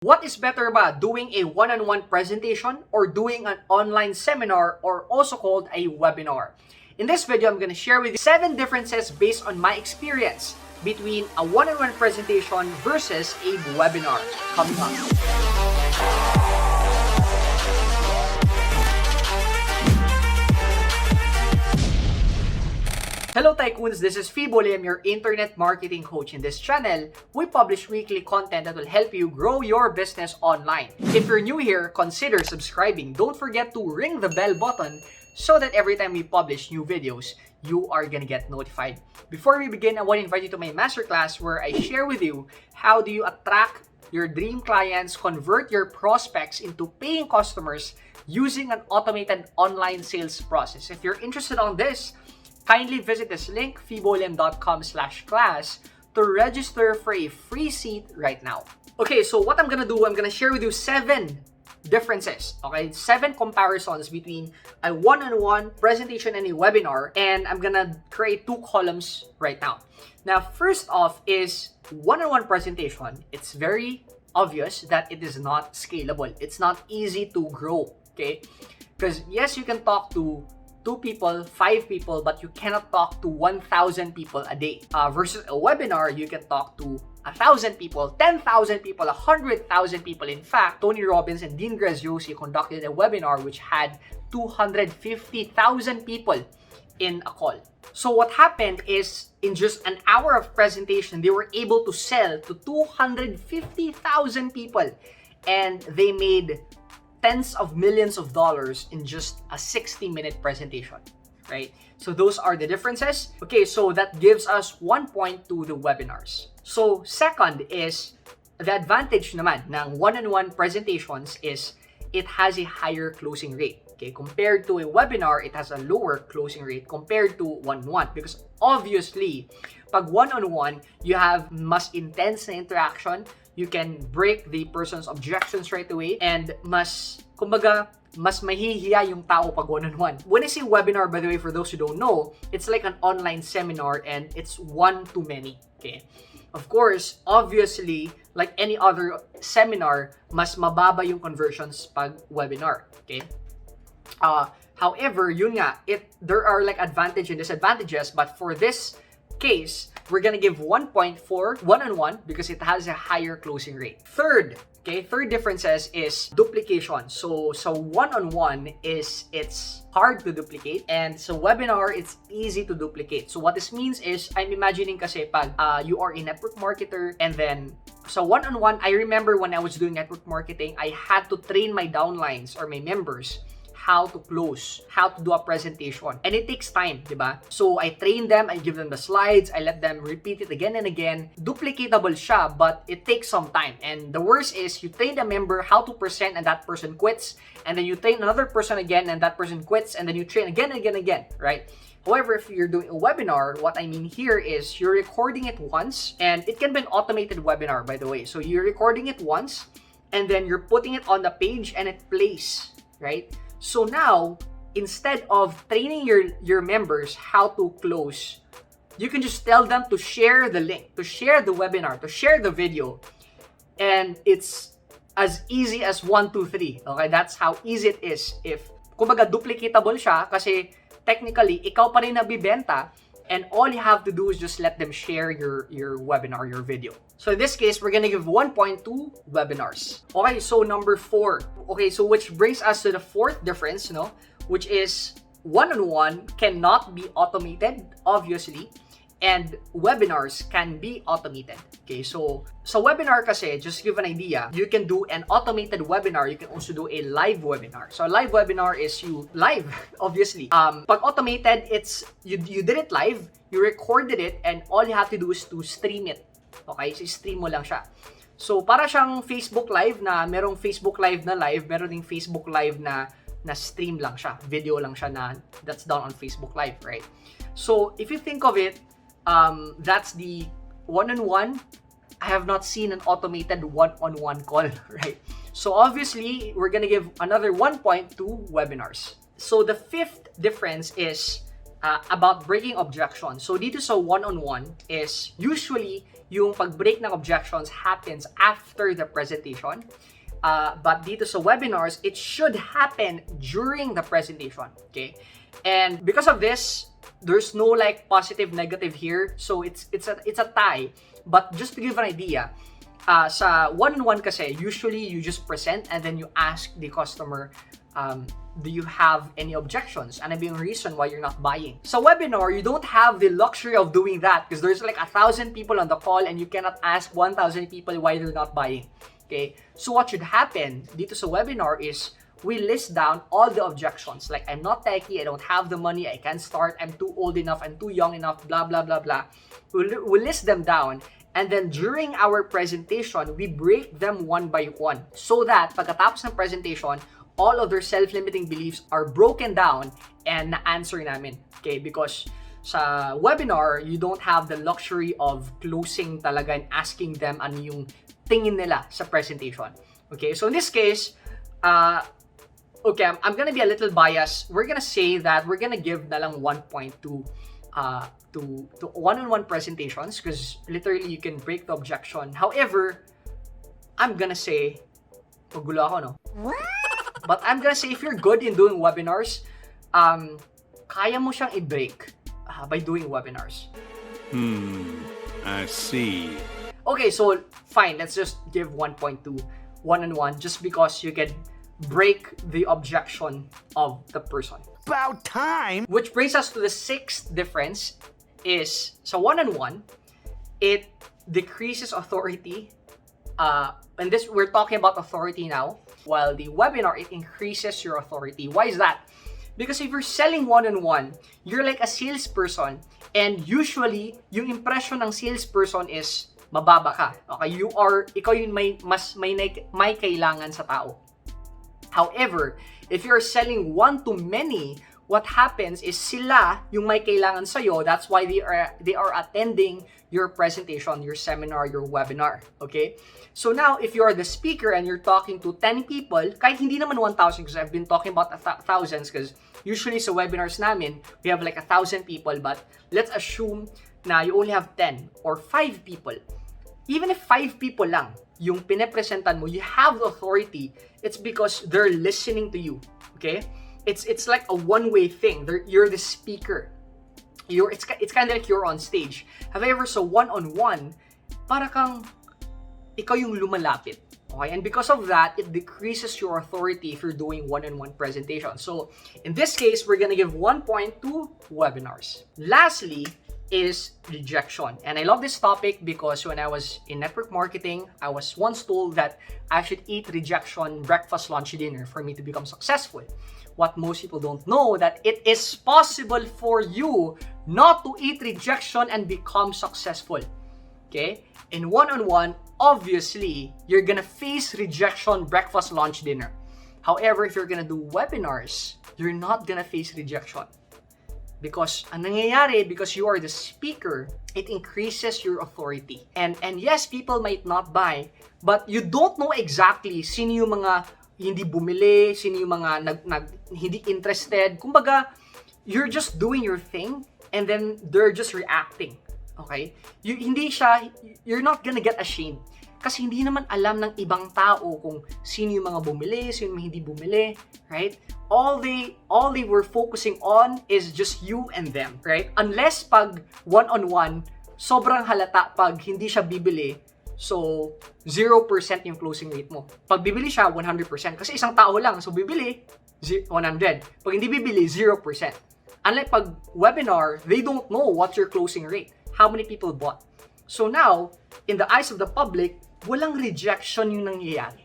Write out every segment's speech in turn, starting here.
What is better ba, doing a one-on-one presentation or doing an online seminar, or also called a webinar? In this video, I'm going to share with you 7 differences based on my experience between a one-on-one presentation versus a webinar. Coming up. Hello Tycoons, this is Fibo Lim, your internet marketing coach. In this channel, we publish weekly content that will help you grow your business online. If you're new here, consider subscribing. Don't forget to ring the bell button so that every time we publish new videos, you are gonna get notified. Before we begin, I want to invite you to my masterclass where I share with you how do you attract your dream clients, convert your prospects into paying customers using an automated online sales process. If you're interested on this, kindly visit this link, fibolim.com/class, to register for a free seat right now. Okay, so what I'm gonna do, I'm gonna share with you 7 differences, okay? 7 comparisons between a one-on-one presentation and a webinar, and I'm gonna create 2 columns right now. Now, first off is one-on-one presentation. It's very obvious that it is not scalable. It's not easy to grow, okay? Because yes, you can talk to 2 people, 5 people, but you cannot talk to 1,000 people a day. Versus a webinar, you can talk to 1,000 people, 10,000 people, 100,000 people. In fact, Tony Robbins and Dean Graziosi conducted a webinar which had 250,000 people in a call. So what happened is, in just an hour of presentation, they were able to sell to 250,000 people, and they made tens of millions of dollars in just a 60-minute presentation, right? So those are the differences. Okay, so that gives us 1 point to the webinars. So second is, the advantage naman ng one-on-one presentations is it has a higher closing rate. Okay, compared to a webinar, it has a lower closing rate compared to one-on-one, because obviously, pag one-on-one, you have mas intense na interaction. You can break the person's objections right away, and mas mahihiya yung tao pag one-on-one. When I say webinar, by the way, for those who don't know, it's like an online seminar and it's one-to-many, okay? Of course, obviously, like any other seminar, mas mababa yung conversions pag webinar, okay? However, yun nga, there are like advantages and disadvantages, but for this case, we're gonna give 1 point for one-on-one because it has a higher closing rate. Third differences is duplication. So one-on-one it's hard to duplicate, and so webinar, it's easy to duplicate. So what this means is, I'm imagining kasi pag you are a network marketer, and then so one-on-one, I remember when I was doing network marketing, I had to train my downlines or my members how to close, how to do a presentation. And it takes time, diba? So I train them, I give them the slides, I let them repeat it again and again. Duplicatable siya, but it takes some time. And the worst is, you train the member how to present and that person quits. And then you train another person again and that person quits. And then you train again and again and again, right? However, if you're doing a webinar, what I mean here is you're recording it once, and it can be an automated webinar, by the way. So you're recording it once, and then you're putting it on the page and it plays, right? So now, instead of training your members how to close, you can just tell them to share the link, to share the webinar, to share the video, and it's as easy as 1, 2, 3. Okay, that's how easy it is. If kumbaga duplicatable siya, kasi technically ikaw pa rin nagbibenta, and all you have to do is just let them share your webinar, your video. So in this case, we're gonna give 1 point to webinars. Okay, so number 4. Okay, so which brings us to the 4th difference, which is one-on-one cannot be automated, obviously, and webinars can be automated. Okay, so webinar kasi, just to give an idea, you can do an automated webinar, you can also do a live webinar. So a live webinar is you live, obviously. Pag automated, it's you did it live, you recorded it, and all you have to do is to stream it. Okay, so stream mo lang siya. So para siyang Facebook Live, na merong Facebook Live na live, meron ding Facebook Live na stream lang siya, video lang siya na that's done on Facebook Live, right? So if you think of it, that's the one-on-one. I have not seen an automated one-on-one call, right? So obviously, we're gonna give another 1 point to webinars. So the 5th difference is about breaking objections. So dito sa one-on-one is usually yung pag-break ng objections happens after the presentation. But dito sa webinars, it should happen during the presentation. Okay? And because of this, there's no like positive negative here. So it's a tie. But just to give an idea, sa one-on-one kasi, usually you just present and then you ask the customer, do you have any objections? Ano ba yung reason why you're not buying? Sa webinar, you don't have the luxury of doing that because there's like 1,000 people on the call and you cannot ask 1,000 people why they're not buying. Okay? So what should happen dito sa webinar is we list down all the objections. Like, I'm not techie, I don't have the money, I can't start, I'm too old enough, I'm too young enough, blah, blah, blah, blah. We'll list them down. And then during our presentation, we break them one by one so that pagkatapos ng presentation, all of their self-limiting beliefs are broken down and na-answer namin. Okay? Because sa webinar, you don't have the luxury of closing talaga and asking them ano yung tingin nila sa presentation. Okay? So in this case, okay, I'm gonna be a little biased. We're gonna say that we're gonna give na lang 1.2 to one-on-one presentations because literally you can break the objection. However, I'm gonna say, magulo ako, no? What? But I'm gonna say if you're good in doing webinars, kaya mo siyang i-break by doing webinars. I see. Okay, so fine, let's just give 1.2 one-on-one just because you can break the objection of the person. About time! Which brings us to the sixth difference is, so one-on-one, it decreases authority. And this, we're talking about authority now. While the webinar, it increases your authority. Why is that? Because if you're selling one-on-one, you're like a salesperson. And usually, yung impression ng salesperson is mababa ka. Okay, ikaw yung may kailangan sa tao. However, if you're selling one-to-many, what happens is sila yung may kailangan sa'yo. That's why they are attending your presentation, your seminar, your webinar. Okay? So now, if you're the speaker and you're talking to 10 people, kahit hindi naman 1,000 because I've been talking about thousands because usually sa webinars namin, we have like 1,000 people, but let's assume na you only have 10 or 5 people. Even if 5 people lang yung pinepresentan mo, you have the authority. It's because they're listening to you. Okay? It's like a one-way thing. You're the speaker. It's kind of like you're on stage. However, so one-on-one, para kang ikaw yung lumalapit. Okay? And because of that, it decreases your authority if you're doing one-on-one presentation. So, in this case, we're gonna give 1.2 webinars. Lastly, is rejection. And I love this topic because when I was in network marketing, I was once told that I should eat rejection breakfast, lunch, dinner for me to become successful. What most people don't know that it is possible for you not to eat rejection and become successful. Okay? In one-on-one, obviously, you're gonna face rejection breakfast, lunch, dinner. However, if you're gonna do webinars, you're not gonna face rejection. Because ang nangyayari, because you are the speaker, it increases your authority. And yes, people might not buy, but you don't know exactly sino yung mga hindi bumili, sino yung mga hindi interested. Kumbaga, you're just doing your thing and then they're just reacting. Okay? You're not gonna get ashamed. Kasi hindi naman alam ng ibang tao kung sino yung mga bumili, sino yung hindi bumili, right? All they were focusing on is just you and them, right? Unless pag one-on-one, sobrang halata pag hindi siya bibili, so 0% yung closing rate mo. Pag bibili siya, 100%. Kasi isang tao lang, so bibili, 100. Pag hindi bibili, 0%. Unlike pag webinar, they don't know what's your closing rate. How many people bought? So now, in the eyes of the public, walang rejection yung nangyayari,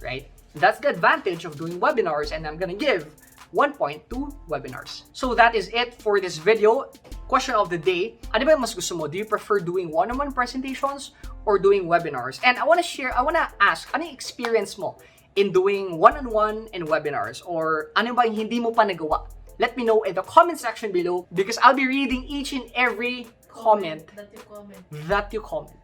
right? That's the advantage of doing webinars, and I'm gonna give 1.2 webinars. So that is it for this video. Question of the day, ano ba yung mas gusto mo? Do you prefer doing one-on-one presentations or doing webinars? And I wanna ask, ano yung experience mo in doing one-on-one and webinars? Or ano ba yung hindi mo pa nagawa? Let me know in the comment section below because I'll be reading each and every comment that you comment.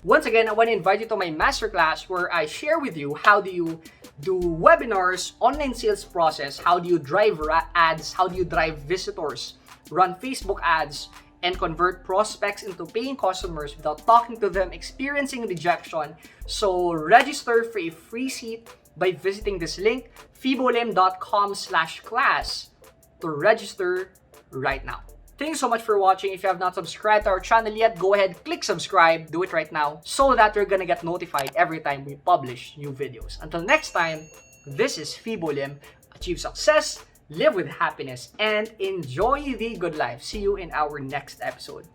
Once again, I want to invite you to my masterclass where I share with you how do you do webinars, online sales process, how do you drive ads, how do you drive visitors, run Facebook ads, and convert prospects into paying customers without talking to them, experiencing rejection. So register for a free seat by visiting this link, fibolim.com/class, to register right now. Thanks so much for watching. If you have not subscribed to our channel yet, go ahead, click subscribe, do it right now, so that you're gonna get notified every time we publish new videos. Until next time, this is Fibo Lim. Achieve success, live with happiness, and enjoy the good life. See you in our next episode.